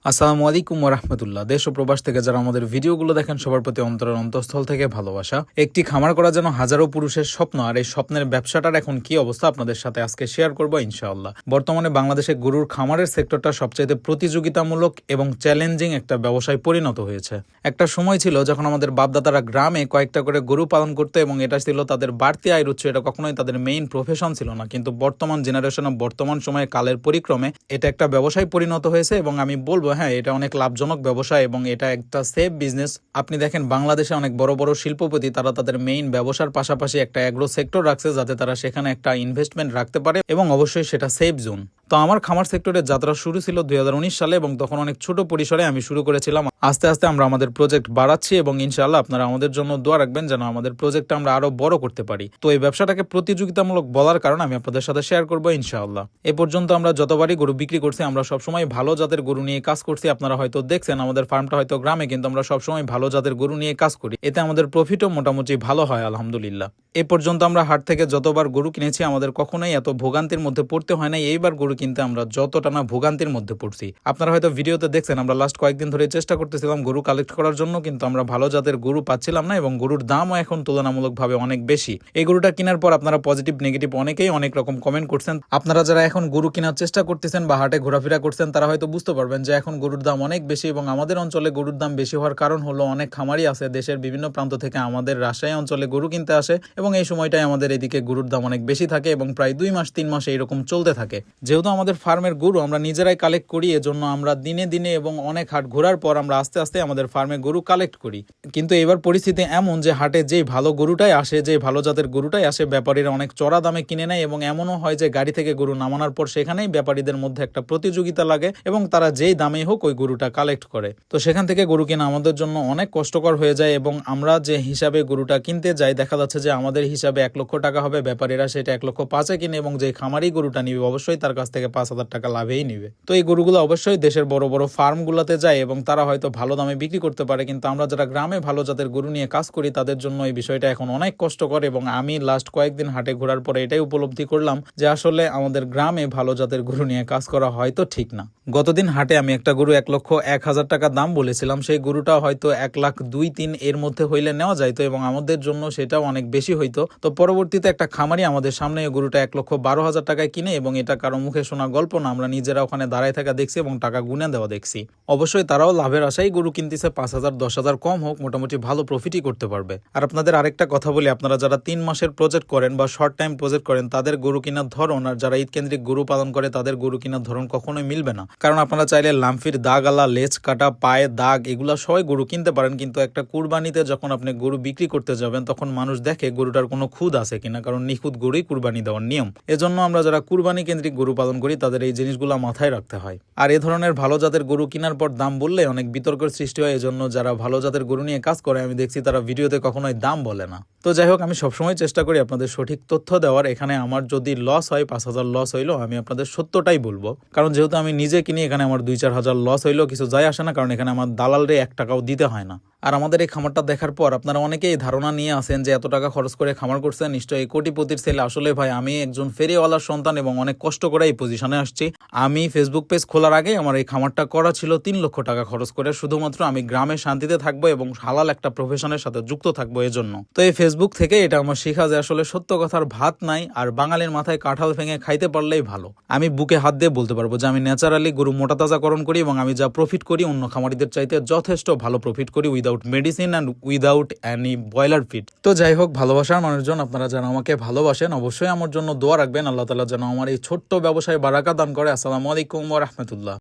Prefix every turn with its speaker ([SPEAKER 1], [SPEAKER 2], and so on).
[SPEAKER 1] আসসালামু আলাইকুম ওয়া রাহমাতুল্লাহ। দেশ ও প্রবাস থেকে যারা আমাদের ভিডিওগুলো দেখেন সবার প্রতি অন্তরের অন্তঃস্থল থেকে ভালোবাসা। একটি খামার করা যেন হাজারো পুরুষের স্বপ্ন, আর এই স্বপ্নের ব্যবসাটার এখন কি অবস্থা আপনাদের সাথে আজকে শেয়ার করব ইনশাআল্লাহ। বর্তমানে বাংলাদেশে গরুর খামারের সেক্টরটা সবচাইতে প্রতিযোগিতামূলক এবং চ্যালেঞ্জিং একটা ব্যবসায় পরিণত হয়েছে। একটা সময় ছিল যখন আমাদের বাপদাদারা গ্রামে কয়েকটা করে গরু পালন করতো এবং এটা ছিল তাদের বাড়তি আয়ের উৎস, এটা কখনোই তাদের মেইন প্রফেশন ছিল না। কিন্তু বর্তমান জেনারেশনে বর্তমান সময়ে কালের পরিক্রমে এটা একটা ব্যবসায় পরিণত হয়েছে এবং আমি বলবো হ্যাঁ, এটা অনেক লাভজনক ব্যবসা এবং এটা একটা সেফ বিজনেস। আপনি দেখেন বাংলাদেশে অনেক বড় বড় শিল্পপতি তারা তাদের মেইন ব্যবসার পাশাপাশি একটা অ্যাগ্রো সেক্টর রাখছে, যাতে তারা সেখানে একটা ইনভেস্টমেন্ট রাখতে পারে এবং অবশ্যই সেটা সেফ জোন। তো আমার খামার সেক্টরের যাত্রা শুরু ছিল 2019 সালে এবং তখন অনেক ছোট পরিসরে আমি শুরু করেছিলাম। আস্তে আস্তে আমরা আমাদের প্রজেক্ট বাড়াচ্ছি এবং ইনশাআল্লাহ আপনারা আমাদের জন্য দোয়া রাখবেন যেন আমাদের প্রজেক্টটা আমরা আরো বড় করতে পারি। তো এই ব্যবসাটাকে প্রতিযোগিতামূলক বলার কারণে আমি আপনাদের সাথে শেয়ার করবো ইনশাআল্লাহ। এ পর্যন্ত আমরা যতবারই গরু বিক্রি করছি আমরা সবসময় ভালো জাতের গরু নিয়ে কাজ করছি। আপনারা হয়তো দেখছেন আমাদের ফার্মটা হয়তো গ্রামে, কিন্তু আমরা সবসময় ভালো জাতের গরু নিয়ে কাজ করি। এতে আমাদের প্রফিটও মোটামুটি ভালো হয় আলহামদুলিল্লাহ। এ পর্যন্ত আমরা হাট থেকে যতবার গরু কিনেছি আমাদের কখনোই এত ভোগান্তির মধ্যে পড়তে হয় না। এইবার গরু কিনতে আমরা যতটা না ভোগান্তির মধ্যে পড়ছি, আপনারা হয়তো ভিডিওতে দেখছেন আমরা লাস্ট কয়েকদিন ধরে চেষ্টা করতেছিলাম গরু কালেক্ট করার জন্য, কিন্তু আমরা ভালো জাতের গরু পাচ্ছিলাম না এবং গরুর দামও এখন তুলনামূলকভাবে অনেক বেশি। এই গরুটা কেনার পর আপনারা পজিটিভ নেগেটিভ অনেকেই অনেক রকম কমেন্ট করছেন। আপনারা যারা এখন গরু কেনার চেষ্টা করতেছেন বা হাটে ঘোরাফেরা করছেন তারা হয়তো বুঝতে পারবেন যে এখন গরুর দাম অনেক বেশি এবং আমাদের অঞ্চলে গরুর দাম বেশি হওয়ার কারণ হলো অনেক খামারি আছে দেশের বিভিন্ন প্রান্ত থেকে আমাদের রাজশাহী অঞ্চলে গরু কিনতে আসে এবং এই সময়টাই আমাদের এদিকে গরুর দাম অনেক বেশি থাকে এবং প্রায় 2 মাস 3 মাস এইরকম চলতে থাকে। যেহেতু আমাদের ফার্মের গরু আমরা নিজেরাই কালেক্ট করি, এজন্য আমরা দিনে দিনে এবং অনেক হাট ঘোরার পর আমরা আস্তে আস্তে আমাদের ফার্মে গরু কালেক্ট করি। কিন্তু এবার পরিস্থিতি এমন যে হাটে যেই ভালো গরুটাই আসে, যে ভালো জাতের গরুটাই আসে, ব্যাপারীরা অনেক চড়া দামে কিনে নেয় এবং এমনও হয় যে গাড়ি থেকে গরু নামানোর পর সেখানেই ব্যাপারীদের মধ্যে একটা প্রতিযোগিতা লাগে এবং তারা যেই দামেই হোক ওই গরুটা কালেক্ট করে। তো সেখান থেকে গরু কেনা আমাদের জন্য অনেক কষ্টকর হয়ে যায় এবং আমরা যে হিসাবে গরুটা কিনতে যাই দেখা যাচ্ছে যে আমাদের হিসাবে 1 লক্ষ টাকা হবে, ব্যাপারীরা সেটা 1,05,000 কিনে এবং যে খামারি গরুটা নিবে অবশ্যই তার কাছ থেকে 5,000 টাকা লাভেই নিবে। তো এই গরুগুলো অবশ্যই দেশের বড় বড় ফার্মগুলোতে যায় এবং তারা হয়তো ভালো দামে বিক্রি করতে পারে, কিন্তু আমরা যারা গ্রামে ভালো জাতের গরু নিয়ে কাজ করি তাদের জন্য এই বিষয়টা এখন অনেক কষ্টকর। এবং আমি লাস্ট কয়েকদিন হাটে ঘোরার পরে এটাই উপলব্ধি করলাম যে আসলে আমাদের গ্রামে ভালো জাতের গরু নিয়ে কাজ করা হয়তো ঠিক না। গতদিন হাটে আমি একটা গরু 1,01,000 টাকা দাম বলেছিলাম, সেই গরুটা হয়তো 1,02,3,000 এর মধ্যে হইলে নেওয়া যাইতো এবং আমাদের জন্য সেটাও অনেক বেশি হইতো। তো পরবর্তীতে একটা খামারি আমাদের সামনে গরুটা 1,12,000 টাকায় কিনে এবং এটা কারো মুখে শোনা গল্প না, আমরা নিজেরা ওখানে দাঁড়ায় থাকা দেখছি এবং টাকা গুনে দেওয়া দেখছি। অবশ্যই তারাও লাভের আশাই গরু কিনতেছে, 5,000 10,000 কম হোক মোটামুটি ভালো প্রফিটই করতে পারবে। আর আপনাদের আরেকটা কথা বলি, আপনারা যারা 3 মাসের প্রজেক্ট করেন বা শর্ট টাইম প্রজেক্ট করেন তাদের গরু কেনার ধরন আর যারা ঈদ কেন্দ্রিক গরু পালন করে তাদের গরু কেনার ধরন কখনোই মিলবে না। কারণ আপনারা চাইলে লাম্ফির দাগ আলা, লেজ কাটা, পায়ে দাগ এগুলা সবাই গরু কিনতে পারেন, কিন্তু একটা কুরবানিতে যখন আপনি গরু বিক্রি করতে যাবেন তখন মানুষ দেখে গরুটার কোনো খুদ আছে কিনা, কারণ নিখুঁত গরুই কুরবানি দেওয়ার নিয়ম। এজন্য আমরা যারা কুরবানি কেন্দ্রিক গরু পালন করি তাদের এই জিনিসগুলো মাথায় রাখতে হয়। আর এ ধরনের ভালো জাতের গরু কেনার পর দাম বললে অনেক বিতর্কের সৃষ্টি হয়, এজন্য যারা ভালো জাতের গরু নিয়ে কাজ করে আমি দেখছি তারা ভিডিওতে কখনোই দাম বলে না। তো যাই হোক, আমি সবসময় চেষ্টা করি আপনাদের সঠিক তথ্য দেওয়ার। এখানে আমার যদি লস হয় 5,000 লস হইলো আমি আপনাদের সত্যটাই বলবো, কারণ যেহেতু আমি নিজে কিনি এখানে আমার 2-4 হাজার লস হইলো কিছু যায় আসে না, কারণ এখানে আমার দালালরে 1 টাকাও দিতে হয় না। আর আমাদের এই খামারটা দেখার পর আপনারা অনেকেই ধারণা নিয়ে আসেন যে এত টাকা খরচ করে খামার করছেন নিশ্চয়ই কোটিপতির ছেলে। আসলে ভাই আমি একজন ফেরিওয়ালার সন্তান এবং অনেক কষ্ট করে এই পজিশনে আসছি। আমি ফেসবুক পেজ খোলার আগে আমার এই খামারটা করা ছিল 3 লক্ষ টাকা খরচ করে, শুধুমাত্র আমি গ্রামে শান্তিতে থাকবো এবং হালাল একটা প্রফেশনের সাথে যুক্ত থাকবো এজন্য। তো এই ফেসবুক থেকে এটা আমার শেখা যে আসলে সত্য কথার ভাত নাই, আর বাঙালির মাথায় কাঁঠাল ভেঙে খাইতে পারলেই ভালো। আমি বুকে হাত দিয়ে বলতে পারবো যে আমি ন্যাচারালি গরু মোটা তাজাকরণ করি এবং আমি যা প্রফিট করি অন্য খামারিদের চাইতে যথেষ্ট ভালো প্রফিট করি, without medicine and without any broiler feed. তো যাই হোক, ভালোবাসার মানুষজন আপনারা যেন আমাকে ভালোবাসেন, অবশ্যই আমার জন্য দোয়া রাখবেন। আল্লাহ তাআলা যেন আমার এই ছোট্ট ব্যবসায় বারাকা দান করে। আসসালামু আলাইকুম ওয়া রাহমাতুল্লাহ।